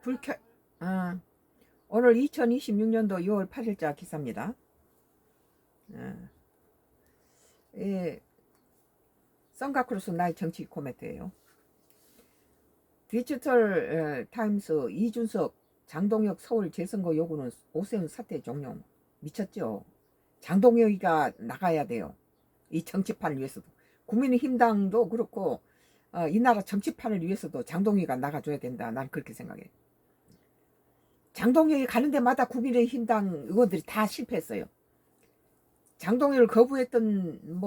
불켜 아, 오늘 2026년도 6월 8일자 기사입니다. 예, 썬가크루스 나의 정치 코멘트예요. 디지털 타임스 이준석 장동혁 서울 재선거 요구는 오세훈 사퇴 종료. 미쳤죠. 장동혁이가 나가야 돼요. 이 정치판을 위해서도. 국민의힘당도 그렇고 이 나라 정치판을 위해서도 장동혁이가 나가줘야 된다. 난 그렇게 생각해. 장동혁이 가는 데마다 국민의힘당 의원들이 다 실패했어요. 장동혁을 거부했던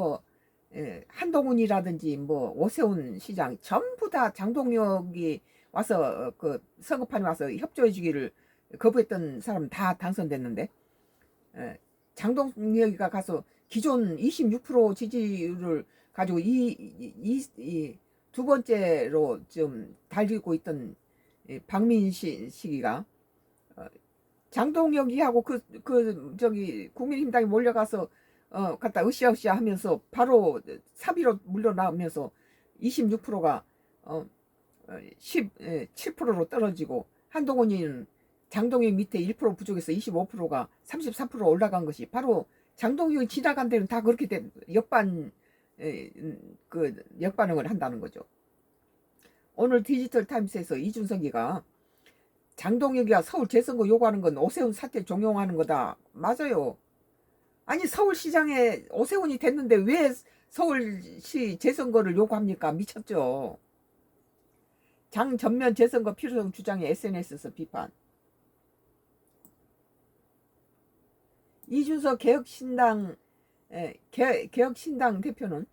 한동훈이라든지 오세훈 시장 전부 다 장동혁이 와서 그 선거판에 와서 협조해 주기를 거부했던 사람 다 당선됐는데, 장동혁이가 가서 기존 26% 지지율을 가지고 이 두 번째로 좀 달리고 있던 박민식이가 장동혁이하고 저기 국민힘당이 몰려가서 갖다 으쌰으쌰 하면서 바로 사비로 물러나면서 26%가 17%로 떨어지고, 한동훈이는 장동혁 밑에 1% 부족해서 25%가 33% 올라간 것이 바로 장동혁이 지나간 데는 다 그렇게 된 역반응을 한다는 거죠. 오늘 디지털 타임스에서 이준석이가 장동혁이가 서울 재선거 요구하는 건 오세훈 사퇴 종용하는 거다. 맞아요. 아니 서울시장에 오세훈이 됐는데 왜 서울시 재선거를 요구합니까? 미쳤죠. 장 전면 재선거 필요성 주장에 SNS에서 비판. 이준석 개혁신당 대표는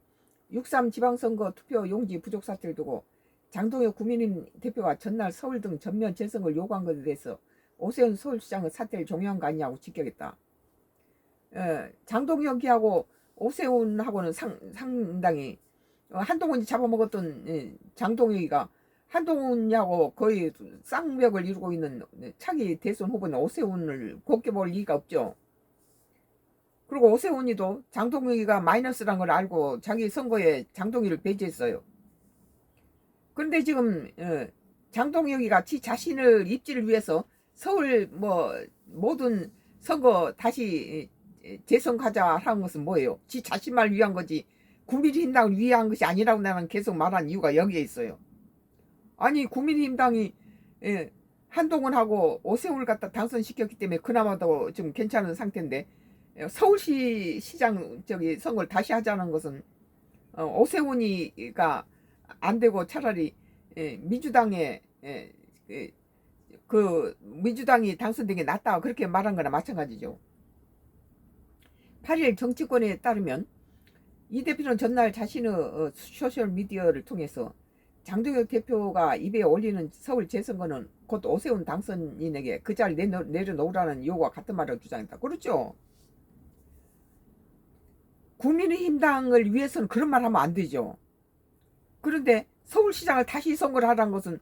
6.3 지방선거 투표 용지 부족 사태를 두고 장동혁 국민의힘 대표가 전날 서울 등 전면 재선거를 요구한 것에 대해서 오세훈 서울시장의 사퇴를 종용한 거 아니냐고 직격했다. 장동혁이하고 오세훈하고는 상당히 한동훈이 잡아먹었던 장동혁이가 한동훈하고 거의 쌍벽을 이루고 있는 차기 대선 후보는 오세훈을 곱게 볼 리가 없죠. 그리고 오세훈이도 장동혁이가 마이너스란 걸 알고 자기 선거에 장동혁을 배제했어요. 그런데 지금 장동혁이가 지 자신을 입지를 위해서 서울 모든 선거 다시 재선하자 하는 것은 뭐예요? 지 자신만 위한 거지 국민의힘당을 위한 것이 아니라고 나는 계속 말한 이유가 여기에 있어요. 아니 국민의힘당이 한동훈하고 오세훈을 갖다 당선시켰기 때문에 그나마도 좀 괜찮은 상태인데, 서울시 시장 선거를 다시 하자는 것은 오세훈이가 안 되고 차라리 민주당에 민주당이 당선된 게 낫다 그렇게 말한 거나 마찬가지죠. 8일 정치권에 따르면 이 대표는 전날 자신의 소셜미디어를 통해서 장동혁 대표가 입에 올리는 서울 재선거는 곧 오세훈 당선인에게 그 자리 내려놓으라는 요구와 같은 말을 주장했다. 그렇죠. 국민의힘당을 위해서는 그런 말 하면 안 되죠. 그런데 서울시장을 다시 선거를 하라는 것은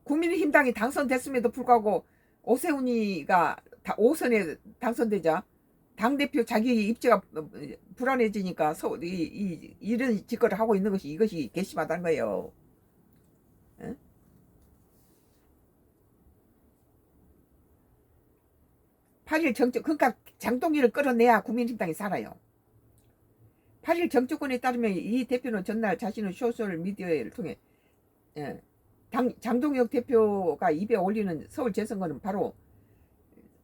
국민의힘당이 당선됐음에도 불구하고 오세훈이가 5선에 당선되자 당대표 자기 입지가 불안해지니까 이런 짓거리를 하고 있는 것이 이것이 괘씸하다는 거예요. 에? 8일 그러니까 장동희를 끌어내야 국민의힘당이 살아요. 8일 정치권에 따르면 이 대표는 전날 자신의 소셜미디어를 통해 장동혁 대표가 입에 올리는 서울 재선거는 바로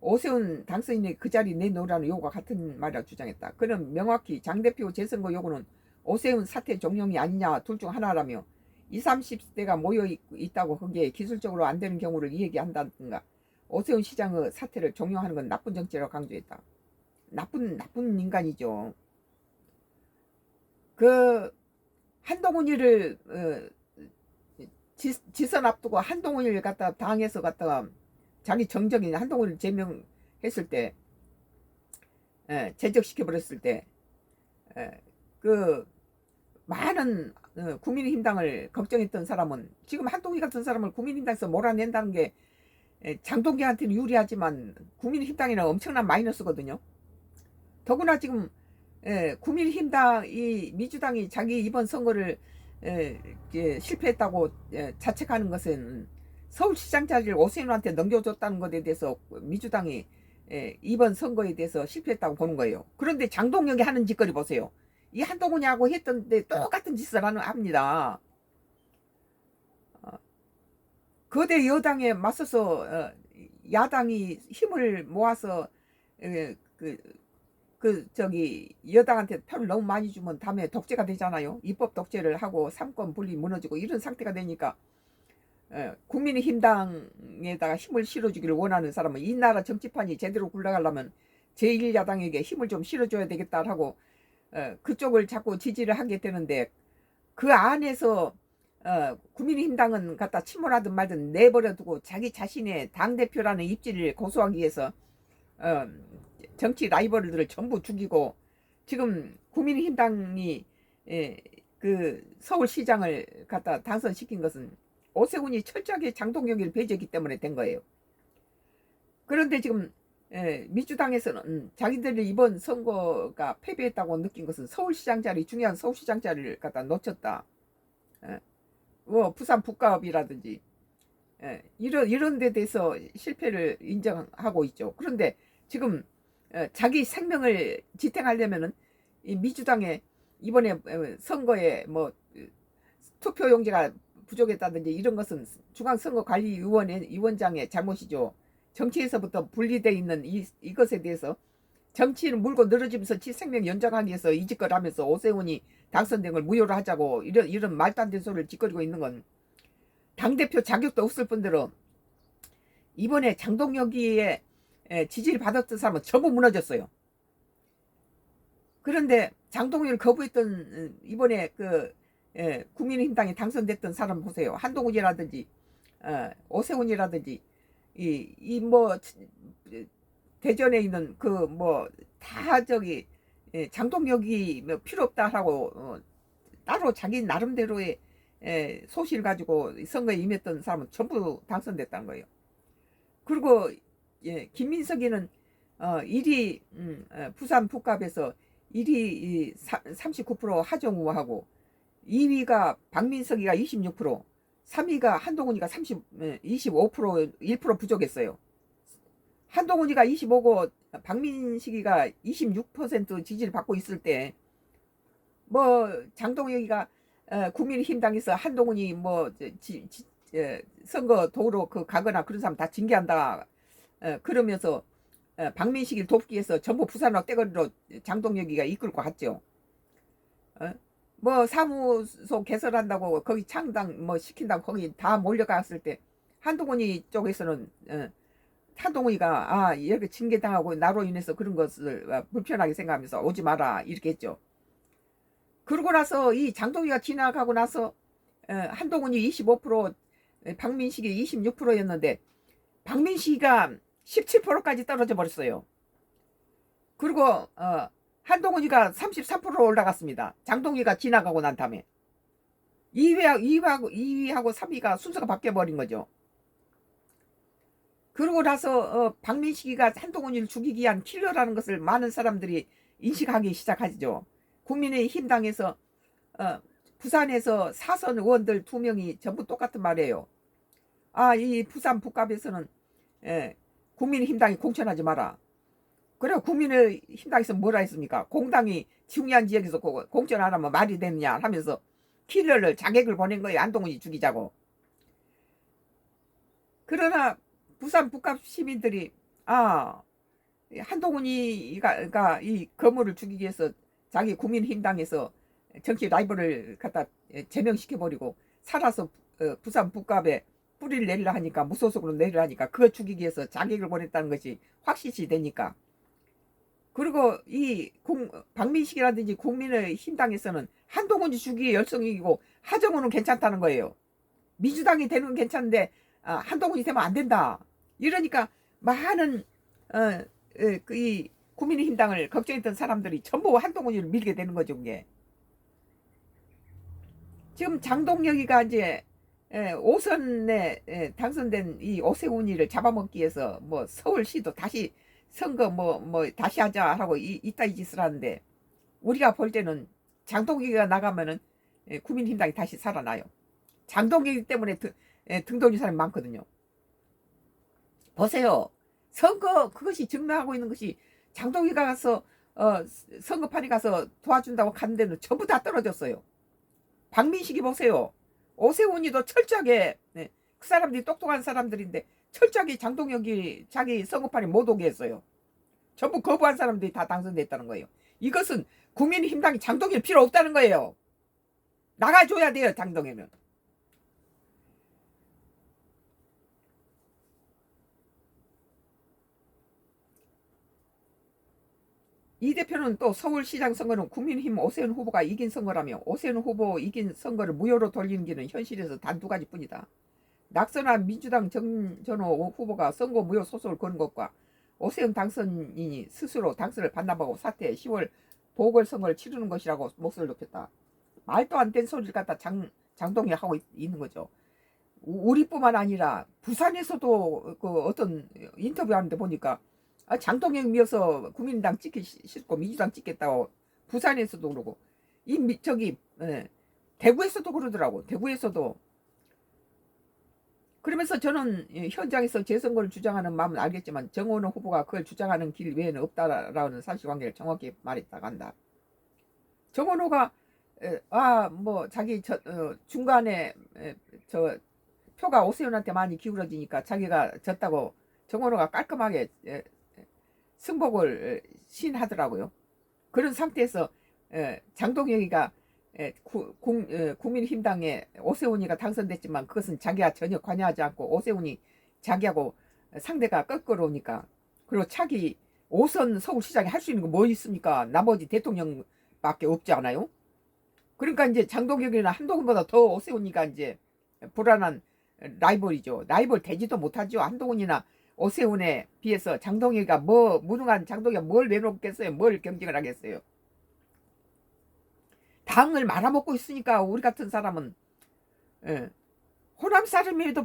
오세훈 당선인에게 그 자리 내놓으라는 요구가 같은 말이라고 주장했다. 그는 명확히 장 대표 재선거 요구는 오세훈 사퇴 종용이 아니냐 둘 중 하나라며 20, 30대가 모여 있다고 거기에 기술적으로 안 되는 경우를 이야기한다든가 오세훈 시장의 사퇴를 종용하는 건 나쁜 정치라고 강조했다. 나쁜 인간이죠. 한동훈이를 지선 앞두고 한동훈이를 갖다 당해서 갖다가 자기 정적인 한동훈을 제명했을 때, 제적시켜 버렸을 때, 많은 국민의힘당을 걱정했던 사람은 지금 한동훈 같은 사람을 국민의힘당에서 몰아낸다는 게 장동기한테는 유리하지만 국민의힘당에는 엄청난 마이너스거든요. 더구나 지금 국민의힘당 민주당이 자기 이번 선거를 실패했다고 자책하는 것은 서울시장 자리를 오세훈한테 넘겨줬다는 것에 대해서 민주당이 이번 선거에 대해서 실패했다고 보는 거예요. 그런데 장동혁이 하는 짓거리 보세요. 이 한동훈이하고 했던데 똑같은 짓을 합니다. 거대 여당에 맞서서 야당이 힘을 모아서 저기 여당한테 표를 너무 많이 주면 다음에 독재가 되잖아요. 입법 독재를 하고 삼권 분리 무너지고 이런 상태가 되니까 국민의힘당에다가 힘을 실어주기를 원하는 사람은 이 나라 정치판이 제대로 굴러가려면 제1야당에게 힘을 좀 실어줘야 되겠다 하고 그쪽을 자꾸 지지를 하게 되는데 그 안에서 국민의힘당은 갖다 침몰하든 말든 내버려두고 자기 자신의 당대표라는 입지를 고수하기 위해서 정치 라이벌들을 전부 죽이고 지금 국민의힘당이 그 서울시장을 갖다 당선시킨 것은 오세훈이 철저하게 장동혁을 배제했기 때문에 된 거예요. 그런데 지금 민주당에서는 자기들이 이번 선거가 패배했다고 느낀 것은 서울시장 자리, 중요한 서울시장 자리를 갖다 놓쳤다. 뭐 부산 북가업이라든지 이런 데 대해서 실패를 인정하고 있죠. 그런데 지금 자기 생명을 지탱하려면은 이 민주당의 이번에 선거에 뭐 투표용지가 부족했다든지 이런 것은 중앙선거관리위원장의 잘못이죠. 정치에서부터 분리되어 있는 이것에 대해서 정치를 물고 늘어지면서 지 생명 연장하기 위해서 이 짓거리 하면서 오세훈이 당선된 걸 무효로 하자고 이런 말도 안 되는 소리를 짓거리고 있는 건 당대표 자격도 없을 뿐더러 이번에 장동혁이의 지지를 받았던 사람은 전부 무너졌어요. 그런데 장동혁을 거부했던 이번에 국민의힘당에 당선됐던 사람 보세요. 한동훈이라든지 오세훈이라든지 이 뭐 대전에 있는 그 뭐 다 저기 장동혁이 뭐 필요 없다 하고 따로 자기 나름대로의 소실 가지고 선거에 임했던 사람은 전부 당선됐다는 거예요. 그리고 김민석이는 1위 부산 북갑에서 1위 39% 하정우하고 2위가 박민석이가 26%, 3위가 한동훈이가 25%, 1% 부족했어요. 한동훈이가 25고 박민식이가 26% 지지를 받고 있을 때 뭐 장동혁이가 국민의힘당에서 한동훈이 뭐 선거 도로 가거나 그런 사람 다 징계한다 그러면서 박민식이를 돕기 위해서 전부 부산으로 떼거리로 장동혁이가 이끌고 갔죠. 뭐 사무소 개설한다고 거기 창당 뭐 시킨다고 거기 다 몰려갔을 때 한동훈이 쪽에서는 한동훈이가 이렇게 징계당하고 나로 인해서 그런 것을 불편하게 생각하면서 오지 마라 이렇게 했죠. 그러고 나서 이 장동희가 지나가고 나서 한동훈이 25%, 박민식이 26%였는데 박민식이가 17%까지 떨어져 버렸어요. 그리고 한동훈이가 33%로 올라갔습니다. 장동희가 지나가고 난 다음에 2위하고 3위가 순서가 바뀌어 버린 거죠. 그러고 나서 박민식이가 한동훈이를 죽이기 위한 킬러라는 것을 많은 사람들이 인식하기 시작하죠. 국민의힘당에서 부산에서 사선 의원들 2명이 전부 똑같은 말이에요. 이 부산 북갑에서는 국민의힘당이 공천하지 마라. 그래 국민의힘당에서 뭐라 했습니까? 공당이 중요한 지역에서 공천 안 하면 말이 되느냐 하면서 킬러를 자객을 보낸 거예요. 한동훈이 죽이자고. 그러나 부산 북갑 시민들이 한동훈이가 이 거물을 죽이기 위해서 자기 국민힘당에서 정치 라이벌을 갖다 제명시켜버리고 살아서 부산 북갑에 뿌리를 내리려 하니까 무소속으로 내리려 하니까 그거 죽이기 위해서 자객을 보냈다는 것이 확실시 되니까. 그리고 이 박민식이라든지 국민의힘당에서는 한동훈이 죽이기 열성이고 하정우는 괜찮다는 거예요. 민주당이 되는 건 괜찮은데 한동훈이 되면 안 된다. 이러니까 많은 이 국민의힘당을 걱정했던 사람들이 전부 한동훈이를 밀게 되는 거죠. 그게 지금 장동혁이가 이제 5선에 당선된 이 오세훈이를 잡아먹기 위해서 뭐 서울시도 다시 선거 뭐 다시 하자 하고 이따위 짓을 하는데 우리가 볼 때는 장동혁이가 나가면은 국민힘당이 다시 살아나요. 장동혁이 때문에 등 돌린 사람이 많거든요. 보세요. 선거 그것이 증명하고 있는 것이 장동희가 가서 선거판에 가서 도와준다고 갔는 데는 전부 다 떨어졌어요. 박민식이 보세요. 오세훈이도 철저하게 그 사람들이 똑똑한 사람들인데 철저하게 장동혁이 자기 선거판에 못 오게 했어요. 전부 거부한 사람들이 다 당선됐다는 거예요. 이것은 국민의힘당이 장동혁 필요 없다는 거예요. 나가줘야 돼요. 장동혁은. 이 대표는 또 서울시장 선거는 국민의힘 오세훈 후보가 이긴 선거라며 오세훈 후보 이긴 선거를 무효로 돌리는 길은 현실에서 단 두 가지뿐이다. 낙선한 민주당 정전호 후보가 선거 무효 소송을 거는 것과 오세훈 당선인이 스스로 당선을 반납하고 사퇴해 10월 보궐선거를 치르는 것이라고 목소리를 높였다. 말도 안 된 소리를 갖다 장동희 하고 있는 거죠. 우리뿐만 아니라 부산에서도 그 어떤 인터뷰하는데 보니까 장동혁 미어서 국민당 찍기 싫고 민주당 찍겠다고 부산에서도 그러고 저기 대구에서도 그러더라고. 대구에서도. 그러면서 저는 현장에서 재선거를 주장하는 마음은 알겠지만 정원호 후보가 그걸 주장하는 길 외에는 없다라는 사실관계를 정확히 말했다고 한다. 정원호가 뭐 자기 중간에 저 표가 오세훈한테 많이 기울어지니까 자기가 졌다고 정원호가 깔끔하게 승복을 시인하더라고요. 그런 상태에서 장동혁이가 국민힘당에 오세훈이가 당선됐지만 그것은 자기가 전혀 관여하지 않고 오세훈이 자기하고 상대가 껄끄러우니까 그리고 차기 5선 서울시장에 할 수 있는 거 뭐 있습니까? 나머지 대통령밖에 없지 않아요? 그러니까 이제 장동혁이나 한동훈보다 더 오세훈이가 이제 불안한 라이벌이죠. 라이벌 되지도 못하죠. 한동훈이나 오세훈에 비해서 장동혁이가 무능한 장동혁이 뭘 내놓겠어요? 뭘 경쟁을 하겠어요? 당을 말아먹고 있으니까 우리 같은 사람은 호남 사람임에도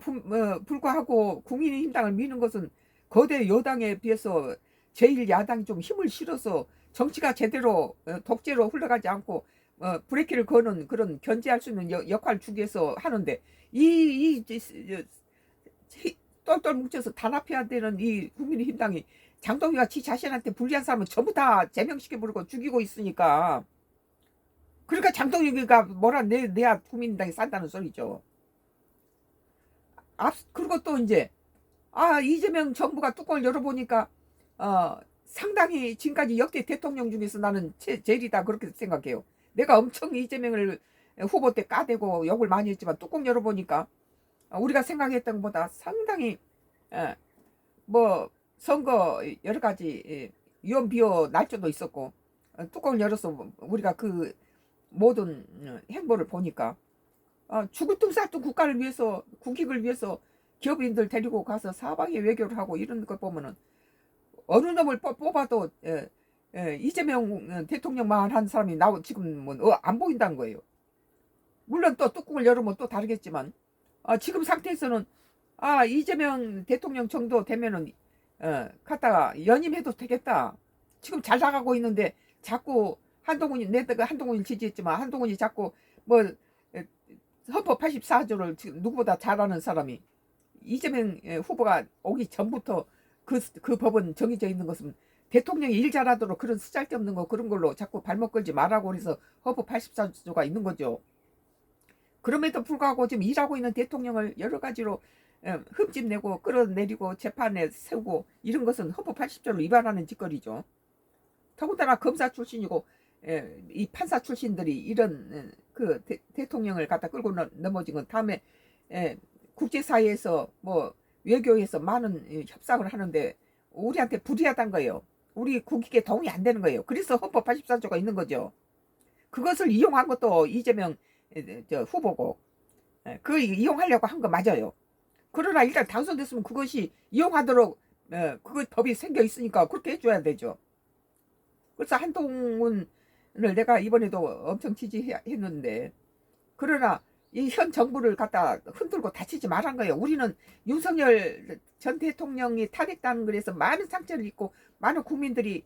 불구하고 국민의힘당을 미는 것은 거대 여당에 비해서 제1야당이 좀 힘을 실어서 정치가 제대로 독재로 흘러가지 않고 브레이크를 거는 그런 견제할 수 있는 역할을 주기 위해서 하는데 이 똘똘 뭉쳐서 단합해야 되는 이 국민의힘당이 장동희가 지 자신한테 불리한 사람은 전부 다 제명시켜 버리고 죽이고 있으니까 그러니까 장동희가 뭐라 내야 국민당이 싼다는 소리죠. 그리고 또 이제 이재명 정부가 뚜껑을 열어보니까 상당히 지금까지 역대 대통령 중에서 나는 제일이다 그렇게 생각해요. 내가 엄청 이재명을 후보 때 까대고 욕을 많이 했지만 뚜껑 열어보니까 우리가 생각했던 것보다 상당히 뭐 선거 여러 가지 위헌비어 날짜도 있었고 뚜껑을 열어서 우리가 그 모든 행보를 보니까 죽을 둥 살 둥 국가를 위해서 국익을 위해서 기업인들 데리고 가서 사방에 외교를 하고 이런 걸 보면은 어느 놈을 뽑아도 이재명 대통령만 한 사람이 지금은 안 보인다는 거예요. 물론 또 뚜껑을 열으면 또 다르겠지만 지금 상태에서는 이재명 대통령 정도 되면은 갖다가 연임해도 되겠다. 지금 잘 나가고 있는데 자꾸 내가 한동훈을 지지했지만 한동훈이 자꾸 뭐 헌법 84조를 지금 누구보다 잘 아는 사람이 이재명 후보가 오기 전부터 그 법은 정해져 있는 것은 대통령이 일 잘하도록 그런 쓰잘데없는 거 그런 걸로 자꾸 발목 걸지 말라고 그래서 헌법 84조가 있는 거죠. 그럼에도 불구하고 지금 일하고 있는 대통령을 여러 가지로 흠집내고 끌어내리고 재판에 세우고 이런 것은 헌법 80조를 위반하는 짓거리죠. 더군다나 검사 출신이고 이 판사 출신들이 이런 그 대통령을 갖다 끌고 넘어진 건 다음에 국제사회에서 뭐 외교에서 많은 협상을 하는데 우리한테 불리하다는 거예요. 우리 국익에 도움이 안 되는 거예요. 그래서 헌법 84조가 있는 거죠. 그것을 이용한 것도 이재명 후보고 그 이용하려고 한 거 맞아요. 그러나 일단 당선됐으면 그것이 이용하도록 그 법이 생겨 있으니까 그렇게 해줘야 되죠. 그래서 한동훈을 내가 이번에도 엄청 지지했는데 그러나 이 현 정부를 갖다 흔들고 다치지 말란 거예요. 우리는 윤석열 전 대통령이 탄핵당한 그래서 많은 상처를 입고 많은 국민들이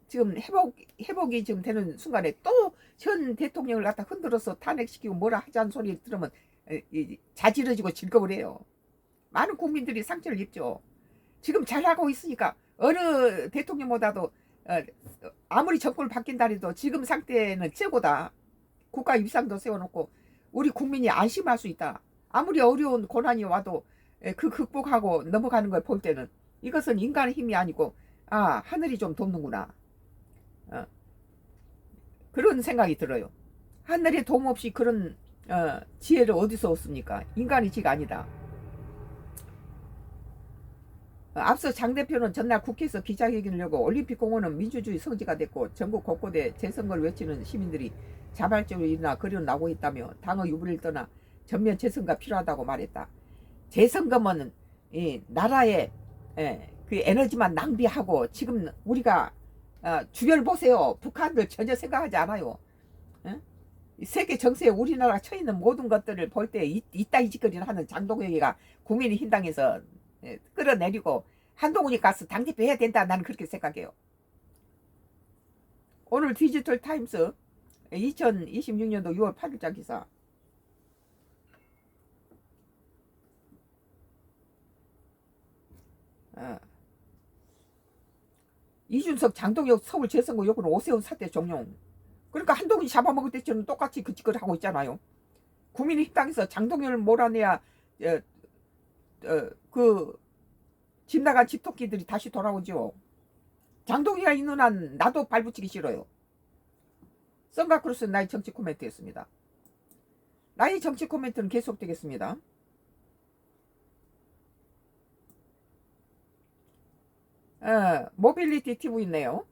지금 회복이 지금 되는 순간에 또 현 대통령을 갖다 흔들어서 탄핵시키고 뭐라 하자는 소리 들으면 자지러지고 즐거울 해요. 많은 국민들이 상처를 입죠. 지금 잘하고 있으니까 어느 대통령보다도 아무리 정권을 바뀐다 해도 지금 상태는 최고다. 국가 위상도 세워놓고 우리 국민이 안심할 수 있다. 아무리 어려운 고난이 와도 그 극복하고 넘어가는 걸 볼 때는 이것은 인간의 힘이 아니고 하늘이 좀 돕는구나. 그런 생각이 들어요. 하늘의 도움 없이 그런 지혜를 어디서 얻습니까? 인간의 지가 아니다. 앞서 장 대표는 전날 국회에서 기자회견을 열고 올림픽공원은 민주주의 성지가 됐고 전국 곳곳에 재선거를 외치는 시민들이 자발적으로 일어나 거리로 나오고 있다며 당의 유불리를 떠나 전면 재선거가 필요하다고 말했다. 재선거면 나라의 그 에너지만 낭비하고 지금 우리가 주변을 보세요. 북한들 전혀 생각하지 않아요. 세계 정세에 우리나라가 처해 있는 모든 것들을 볼 때 이따위 짓거리를 하는 장동혁이가 국민의힘당에서 끌어내리고 한동훈이 가서 당대표 해야 된다. 나는 그렇게 생각해요. 오늘 디지털 타임스 2026년도 6월 8일자 기사. 이준석 장동혁 서울 재선거 요구는 오세훈 사태 종용. 그러니까 한동훈이 잡아먹을 때처럼 똑같이 그 짓거리 하고 있잖아요. 국민의힘당에서 장동혁을 몰아내야 집 나간 집토끼들이 다시 돌아오죠. 장동혁이 있는 한 나도 발붙이기 싫어요. 썬가크루스 나의 정치 코멘트였습니다. 나의 정치 코멘트는 계속되겠습니다. 모빌리티 TV 있네요.